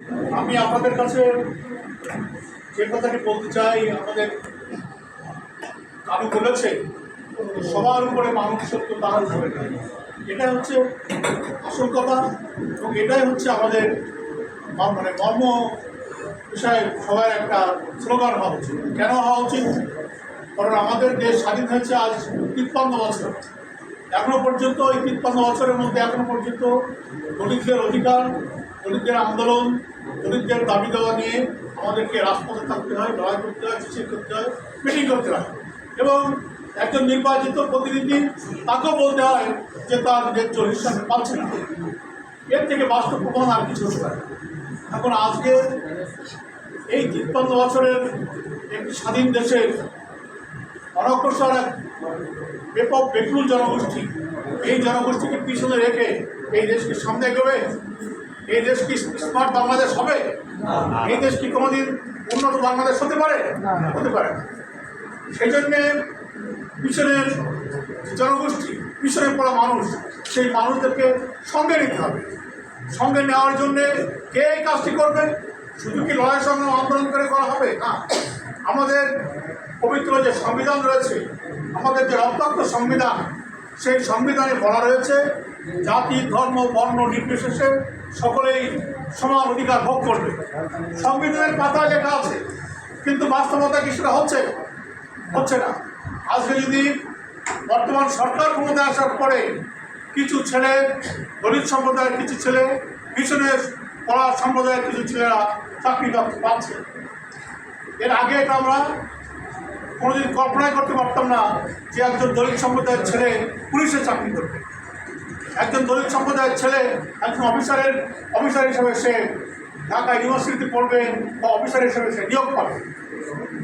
আমি আপনাদের কাছে যে কথাটি বলতে চাই, আমাদের কারু বলেছে সবার উপরে মানুষ সত্য তার উপরে নাই। এটাই হচ্ছে আসল কথা এবং এটাই হচ্ছে আমাদের মর্ম বিষয়ে সবার একটা স্লোগান হওয়া উচিত। কেন হওয়া উচিত? কারণ আমাদের দেশ স্বাধীন হয়েছে আজ 53 বছর। এখনো পর্যন্ত এই 53 বছরের মধ্যে এখনো পর্যন্ত দলিতদের অধিকার, দলিতদের আন্দোলন, দলিতদের দাবি দেওয়া নিয়ে আমাদেরকে রাজপথে থাকতে হয়, লড়াই করতে হয়, মিছিল করতে হয়, মিটিং করতে হয় এবং একজন নির্বাচিত প্রতিনিধি তাকেও বলতে হয় যে তার ন্যায্য হিসাব পাচ্ছে না। এর থেকে বাস্তব প্রমাণ আর কিছু হতে পারে। এখন আজকে এই 53 বছরের একটি স্বাধীন দেশের অনগ্রসর এক ব্যাপক বেকুল জনগোষ্ঠী, এই জনগোষ্ঠীকে পিছনে রেখে এই দেশকে সামনে এগোবে? এই দেশ কি স্মার্ট বাংলাদেশ হবে? এই দেশ কি কোনোদিন উন্নত বাংলাদেশ হতে পারে? হতে পারে। সেই জন্যে পিছনের জনগোষ্ঠী, পিছনে পড়া মানুষ, সেই মানুষদেরকে সঙ্গে নিতে হবে। সঙ্গে নেওয়ার জন্যে কে এই কাজটি করবে? শুধু কি লড়াই সংগ্রাম আন্দোলন করে করা হবে? না, আমাদের পবিত্র যে সংবিধান রয়েছে, আমাদের যে রক্তাক্ত সংবিধান, সেই সংবিধানে বলা রয়েছে জাতি, ধর্ম, বর্ণ নির্বিশেষে সকলেই সমান অধিকার ভোগ করবে। সংবিধানের পাতায় লেখা আছে, কিন্তু বাস্তবতা কি সেটা হচ্ছে না। আজকে যদি বর্তমান সরকার ক্ষমতায় আসার পরে কিছু ছেলে, দলিত সম্প্রদায়ের কিছু ছেলে, পিছনে পড়া সম্প্রদায়ের কিছু ছেলেরা চাকরি পাচ্ছে, এর আগে এটা আমরা কোনোদিন কল্পনাই করতে পারতাম না যে একজন দলিত সম্প্রদায়ের ছেলে পুলিশে চাকরি করবে, একজন দলিত সম্প্রদায়ের ছেলে একজন অফিসার হিসেবে সে ঢাকা ইউনিভার্সিটিতে পড়বে বা অফিসার হিসেবে সে নিয়োগ পাবে।